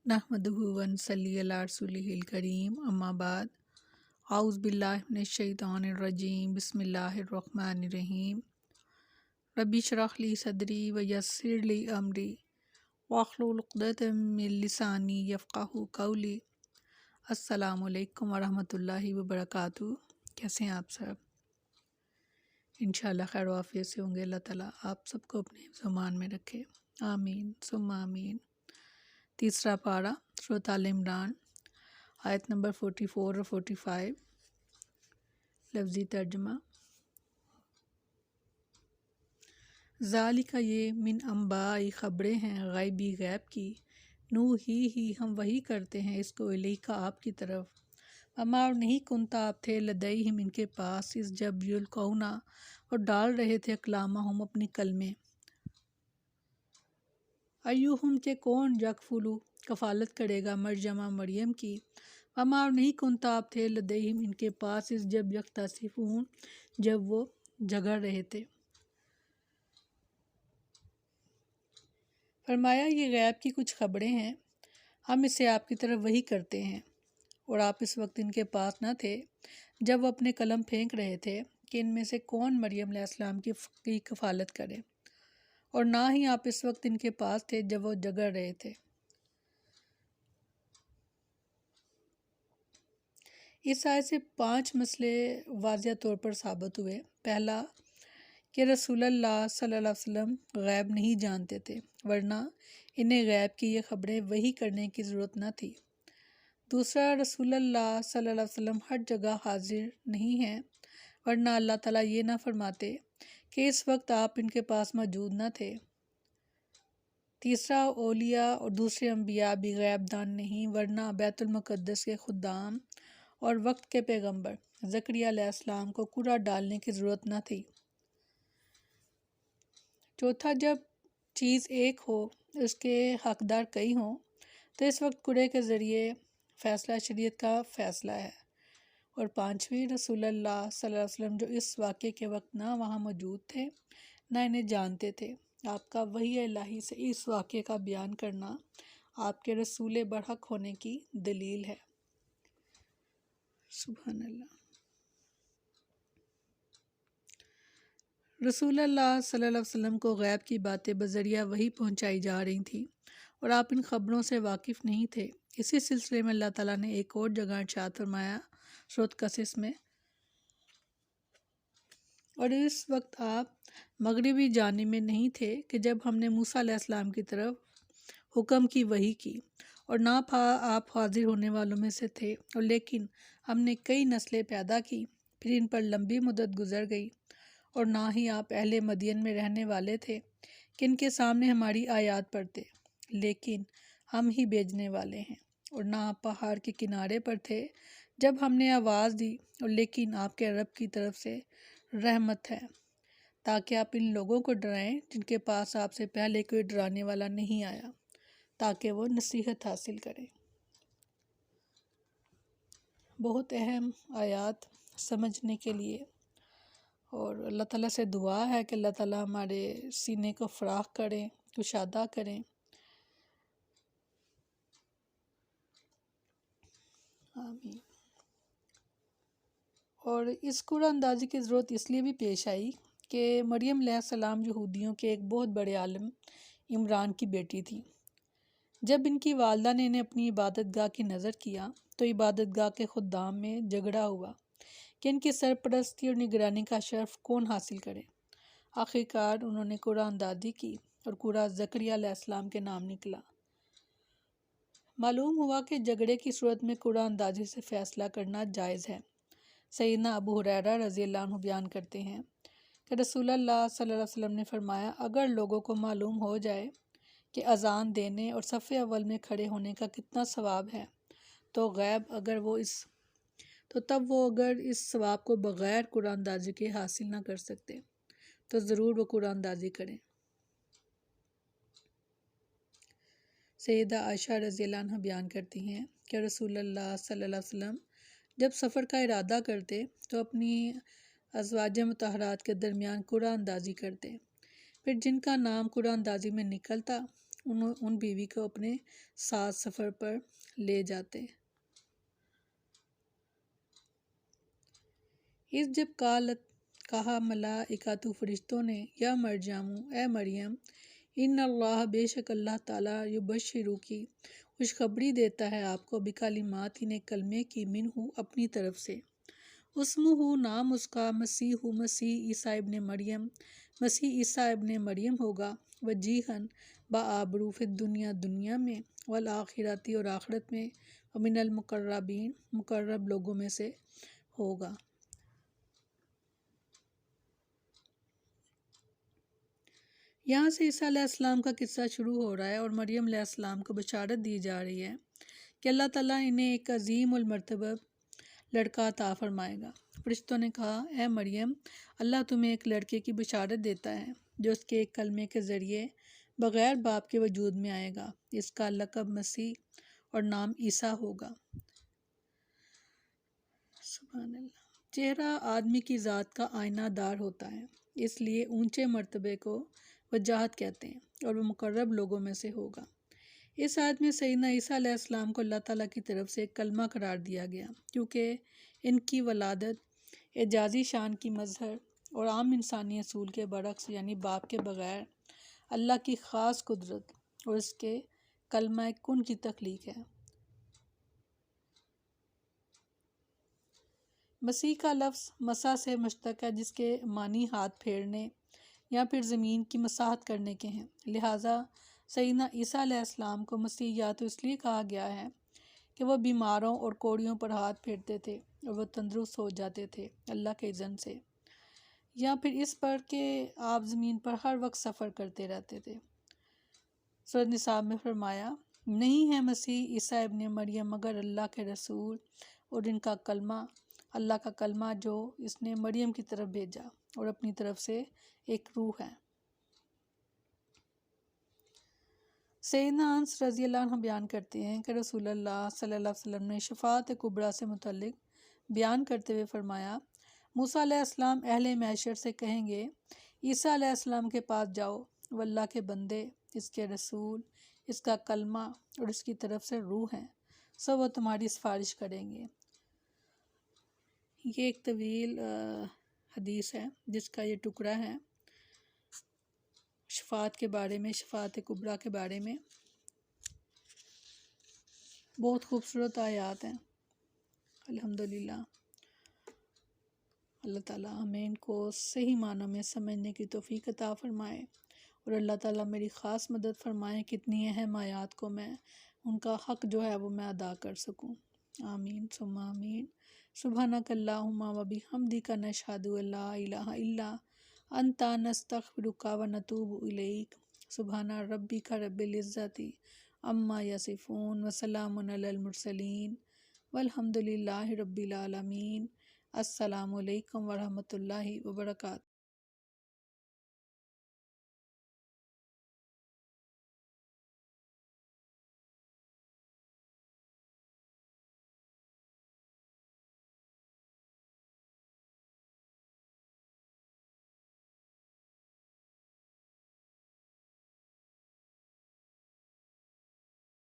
नहमदुहु व नसल्ली अला रसूलिहिल करीम अम्मा बाद औज़ु बिल्लाहि मिनश शैतानिर रजीम बिस्मिल्लाहिर रहमानिर रहीम रब्बि इश्रह ली सदरी व यस्सिर ली अमरी वाहलुल उक़दतम मिन लिसानी यफ़क़हू क़ौली। अस्सलामु अलैकुम व रहमतुल्लाहि व बरकातुहू। कैसे हैं आप सब? इंशाअल्लाह खैर वाफ़ियत से होंगे। अल्लाह ताला आप सबको अपने ज़मान में रखे, आमीन सुम्मा आमीन। तीसरा पारा सूरत आल इमरान आयत नंबर 44 और 45। लफ्ज़ी तर्जुमा। ज़ालिका ये मिन अंबाई ख़बरें हैं ग़ैबी गैब की, नू ही हम वही करते हैं इसको इलैका आपकी तरफ। अमा और नहीं कुंता आप थे लदैहिम इनके पास इस जब युल्कौना और डाल रहे थे अकलामा हम अपनी कलमें। अय्युहुम के कौन यकफुलु कफ़ालत करेगा मरयमा मरियम की। अमा और नहीं कुंता आप थे लदैहिम इनके पास इस जब यख्तसिफून जब वो झगड़ रहे थे। फरमाया ये गैब की कुछ खबरें हैं, हम इसे आपकी तरफ वही करते हैं और आप इस वक्त इनके पास न थे जब वो अपने कलम फेंक रहे थे कि इनमें से कौन मरियम अलैहिस्सलाम की कफ़ालत करे, और ना ही आप इस वक्त इनके पास थे जब वो झगड़ रहे थे। इस आयत से 5 मसले वाज़िह तौर पर साबित हुए। पहला कि रसूलुल्लाह सल्लल्लाहु अलैहि वसल्लम गैब नहीं जानते थे, वरना इन्हें गैब की ये खबरें वही करने की ज़रूरत न थी। दूसरा, रसूलुल्लाह सल्लल्लाहु अलैहि वसल्लम हर जगह हाजिर नहीं हैं, वरना अल्लाह ताला ये ना फरमाते कि इस वक्त आप इनके पास मौजूद न थे। तीसरा, औलिया और दूसरे अंबिया भी गैबदान नहीं, वरना बैतुल मुक़द्दस के खुद्दाम और वक्त के पैगंबर ज़करिया अलैहिस्सलाम को कूड़ा डालने की ज़रूरत न थी। चौथा, जब चीज़ एक हो उसके हकदार कई हों तो इस वक्त कूड़े के ज़रिए फ़ैसला शरीयत का फ़ैसला है। और पाँचवीं, रसूलुल्लाह सल्लल्लाहु अलैहि वसल्लम जो इस वाक़े के वक्त ना वहाँ मौजूद थे ना इन्हें जानते थे, आपका वही इलाही से इस वाक़े का बयान करना आपके रसूल बरहक होने की दलील है। सुभान अल्लाह। रसूलुल्लाह सल्लल्लाहु अलैहि वसल्लम को गैब की बातें बज़रिया वही पहुँचाई जा रही थी और आप इन ख़बरों से वाकिफ़ नहीं थे। इसी सिलसिले में अल्लाह ताला ने एक और जगह इरशाद फरमाया सूरत कसिस में, और इस वक्त आप मगरिबी जानिब में नहीं थे कि जब हमने मूसा अलैहिस्सलाम की तरफ हुक्म की वही की, और ना आप हाजिर होने वालों में से थे, और लेकिन हमने कई नस्लें पैदा की, फिर इन पर लंबी मुद्दत गुजर गई, और ना ही आप अहले मदियन में रहने वाले थे कि इनके सामने हमारी आयात पढ़ते, लेकिन हम ही भेजने वाले हैं। और ना आप पहाड़ के किनारे पर थे जब हमने आवाज़ दी, और लेकिन आपके रब की तरफ से रहमत है ताकि आप इन लोगों को डराएं जिनके पास आपसे पहले कोई डराने वाला नहीं आया, ताकि वो नसीहत हासिल करें। बहुत अहम आयात समझने के लिए, और अल्लाह ताला से दुआ है कि अल्लाह ताला हमारे सीने को फराख करें, कुशादा करें। आमीन। और इस कुरान अंदाज़ी की ज़रूरत इसलिए भी पेश आई कि मरियम अलैहिस्सलाम यहूदियों के एक बहुत बड़े आलिम इमरान की बेटी थी। जब इनकी वालदा ने इन्हें अपनी इबादत गाह की नज़र किया तो इबादत गाह के खुद्दाम में झगड़ा हुआ कि इनकी सरपरस्ती और निगरानी का शर्फ कौन हासिल करे। आखिरकार उन्होंने कुरान अंदाज़ी की और कुरान ज़करिया अलैहिस्सलाम के नाम निकला। मालूम हुआ कि झगड़े की सूरत में कुरान अंदाज़ी से फ़ैसला करना जायज़ है। सैयदना अबू हुरैरा रज़ी अल्लाह अन्हु बयान करते हैं कि रसूलुल्लाह सल्लल्लाहु अलैहि वसल्लम ने फरमाया, अगर लोगों को मालूम हो जाए कि अज़ान देने और सफ़े अव्वल में खड़े होने का कितना सवाब है, तो तब वो अगर इस सवाब को बग़ैर कुरान अंदाज़ी के हासिल ना कर सकते तो ज़रूर वो कुरान अंदाज़ी करें। सैयदा आयशा रज़ी अल्लाह अन्हा बयान करती हैं कि रसूलुल्लाह सल्लल्लाहु अलैहि वसल्लम जब सफ़र का इरादा करते तो अपनी अज़वाज मुतहरात के दरमियान कुरान अंदाज़ी करते, फिर जिनका नाम कुरान अंदाज़ी में निकलता ان بیوی کو اپنے ساتھ سفر پر لے جاتے۔ اس جب کہا ملائکۃ فرشتوں نے یا مریم اے مریم ان اللہ بے شک اللہ تعالیٰ یبشروکی خوشخبری دیتا ہے آپ کو بکلمات کلمے کی منہ اپنی طرف سے، اسمہ نام اس کا مسیح عیسیٰ ابن مریم مسیح عیسیٰ ابن مریم ہوگا، وجیہن بآبرو فی الدنیا دنیا میں، والآخرتی اور آخرت میں، ومن المقربین مقرب لوگوں میں سے ہوگا۔ یہاں سے عیسیٰ علیہ السلام کا قصہ شروع ہو رہا ہے اور مریم علیہ السلام کو بشارت دی جا رہی ہے کہ اللہ تعالیٰ انہیں ایک عظیم المرتبہ لڑکا عطا فرمائے گا۔ فرشتوں نے کہا اے مریم اللہ تمہیں ایک لڑکے کی بشارت دیتا ہے جو اس کے ایک کلمے کے ذریعے بغیر باپ کے وجود میں آئے گا، اس کا لقب مسیح اور نام عیسیٰ ہوگا۔ سبحان اللہ۔ چہرہ آدمی کی ذات کا آئینہ دار ہوتا ہے، اس لیے اونچے مرتبے کو وجاہت کہتے ہیں اور وہ مقرب لوگوں میں سے ہوگا۔ اس آیت میں سیدنا عیسیٰ علیہ السلام کو اللہ تعالیٰ کی طرف سے ایک کلمہ قرار دیا گیا کیونکہ ان کی ولادت اعجازی شان کی مظہر اور عام انسانی اصول کے برعکس یعنی باپ کے بغیر اللہ کی خاص قدرت اور اس کے کلمہ کن کی تخلیق ہے۔ مسیح کا لفظ مسح سے مشتق ہے جس کے معنی ہاتھ پھیرنے یا پھر زمین کی مساحت کرنے کے ہیں، لہٰذا سیدنا عیسیٰ علیہ السلام کو مسیح یا تو اس لیے کہا گیا ہے کہ وہ بیماروں اور کوڑیوں پر ہاتھ پھیرتے تھے اور وہ تندرست ہو جاتے تھے اللہ کے اذن سے، یا پھر اس پر کہ آپ زمین پر ہر وقت سفر کرتے رہتے تھے۔ سورۃ نساء میں فرمایا نہیں ہے مسیح عیسیٰ ابن مریم مگر اللہ کے رسول اور ان کا کلمہ اللہ کا کلمہ جو اس نے مریم کی طرف بھیجا اور اپنی طرف سے ایک روح ہے۔ سیدنا انس رضی اللہ عنہ بیان کرتے ہیں کہ رسول اللہ صلی اللہ علیہ وسلم نے شفاعت کبریٰ سے متعلق بیان کرتے ہوئے فرمایا موسیٰ علیہ السلام اہل معشر سے کہیں گے عیسیٰ علیہ السلام کے پاس جاؤ، وہ اللہ کے بندے، اس کے رسول، اس کا کلمہ اور اس کی طرف سے روح ہیں، سو وہ تمہاری سفارش کریں گے۔ یہ ایک طویل حدیث ہے جس کا یہ ٹکڑا ہے شفاعت کے بارے میں، شفاعت کبریٰ کے بارے میں۔ بہت خوبصورت آیات ہیں الحمدللہ۔ اللہ تعالیٰ ہمیں ان کو صحیح معنوں میں سمجھنے کی توفیق عطا فرمائے اور اللہ تعالیٰ میری خاص مدد فرمائے کتنی اہم آیات کو میں ان کا حق جو ہے وہ میں ادا کر سکوں۔ آمین ثم آمین۔ سبحانک اللہم و بحمدک نشہد ان لا الہ الا انت نستغفرک و نتوب الیک۔ سبحان ربک رب العزت عما یصفون وسلام علی المرسلین والحمد للہ رب العالمین۔ السلام علیکم ورحمۃ اللہ وبرکاتہ۔